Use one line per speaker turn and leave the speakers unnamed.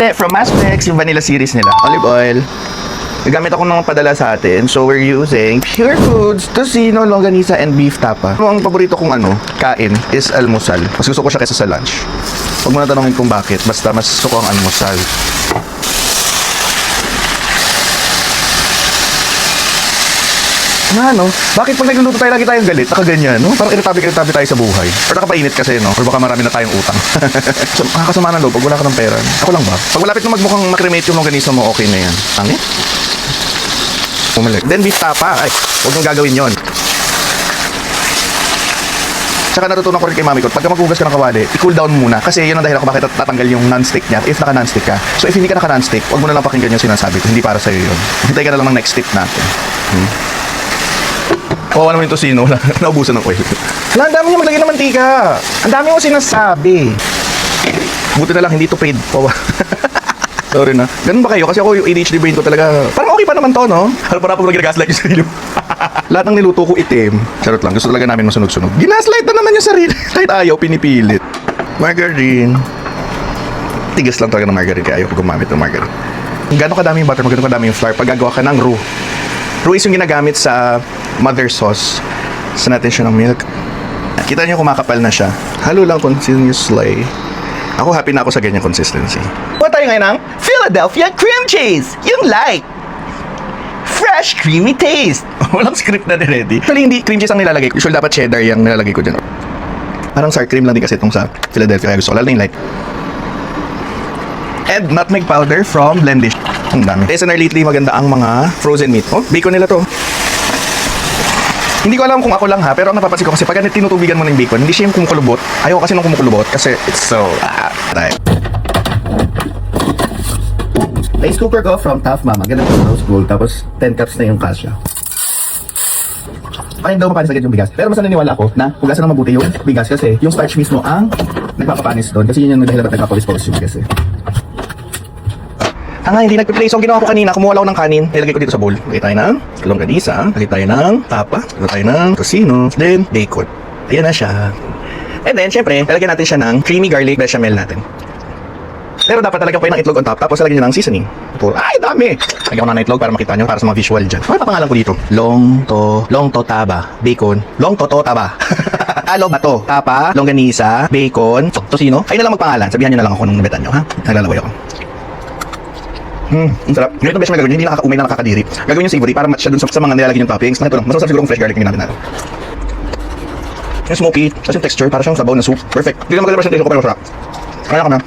From Aspects, yung vanilla series nila. Olive oil. Nagamit ako ng padala sa atin. So, we're using Pure Foods, tocino, longganisa, and beef tapa. Ang paborito kong kain is almusal. Mas gusto ko siya kaysa sa lunch. Huwag mo na tanongin kung bakit. Basta mas gusto ko ang almusal. Bakit pag nagluluto tayo lagi tayong galit? Nakaganyan, no? Parang irritable tayo sa buhay. Or nakapainit kasi, no? Or baka marami na tayong utang. So, makakasama ng loob pag wala ka ng pera. Ako lang ba? Pag malapit na magmukhang makremate yung longganisa mo, okay na yan. Tangit? Umalik. Then beef tapa. Ay, huwag mong gagawin yon. Tsaka natutunan ko rin kay mami ko, pagka maghugas ka ng kawali, i-cool down muna. Kasi yun ang dahilan kung bakit tatanggal yung non-stick niya if naka-non-stick ka. So if hindi ka naka-non-stick, huwag mo na lang pakinggan yung sinasabi ko. Hindi para sa'yo yun. Hintay ka na lang ng next tip natin. Kawawa naman yung tocino. Naubusan ng oil. Hala, ang dami niya maglagay ng mantika. Ang dami mo sinasabi. Buti na lang, hindi to paid. Sorry na. Ganun ba kayo? Kasi ako yung ADHD brain ko talaga. Parang okay pa naman to, no? Para po nag-gaslight yung sarili mo. Lahat ng niluto ko itim. Charot lang. Gusto talaga namin masunod-sunod. Ginaslight na naman yung sarili. Kahit ayaw, pinipilit. Margarine. Tigas lang talaga ng margarine. Kaya ayaw ko gumamit ng margarine. Gano'ng kadami yung butter, gano'ng kadami yung flour. Pag gagawa ka ng roux. Roux is yung ginagamit sa mother sauce. Sa natin siya ng milk. Kita niyo kumakapal na siya. Halo lang continuously. Ako happy na ako sa ganyang consistency. What tayo ngayon ng Philadelphia cream cheese? Yung light. Fresh creamy taste. Walang script na ready. Actually, hindi cream cheese ang nilalagay ko. Usually dapat cheddar yung nilalagay ko dyan. Parang sour cream lang din kasi itong sa Philadelphia. Kaya gusto ko. Lalo na yung light. And nutmeg powder from Blendish. Ang dami. SNR lately maganda ang mga frozen meat. Oh, bacon nila to. Hindi ko alam kung ako lang ha, pero ang napapansin ko kasi pag tinutubigan mo ng bacon, hindi siya yung kumukulubot. Ayoko kasi nung kumukulubot kasi it's so... right. Rice cooker ko from Tough Mama. Ganun ko rose gold. Tapos 10 cups na yung kasya. Ayun daw mapanis agad yung bigas. Pero mas naniniwala ako na hugasan ng mabuti yung bigas kasi yung starch mismo ang nagpapapanis doon. Kasi yun yung dahilan ba't nagpapawispose yung bigas eh. Hindi nagpe-play. So, ang ginawa ko kanina, kumuha lang ako ng kanin. Nilagay ko dito sa bowl. Lagay tayo ng longganisa. Lagay tayo ng tapa. Lagay tayo ng tocino. Then, bacon. Ayan na siya. And then, syempre, lalagyan natin siya ng creamy garlic bechamel natin. Pero dapat talaga po ng itlog on top. Tapos, lalagyan nyo ng seasoning. Ay, dami! Lagyan ko na ng itlog para makita nyo. Para sa mga visual dyan. Ano pa pangalan ko dito? Long to taba. Bacon. Long to taba. Alo ba to? Tapa, longganisa, bacon, tocino. Ayun na lang magpangalan. Sabihan nyo na lang ako nung nabetan nyo, ha? Naglalaway ako. Ang sarap. Ganito ang best na gagawin. Hindi nakakaumay na nakakadiri. Gagawin yung savory para match siya dun sa mga nilalagay yung toppings. Ito lang. Masasarap siguro kung fresh garlic natin natin. Yung smoky. Tapos yung texture. Para siyang sabaw na soup. Perfect. Hindi na maganda presentation ko pero sarap. Kaya ka na.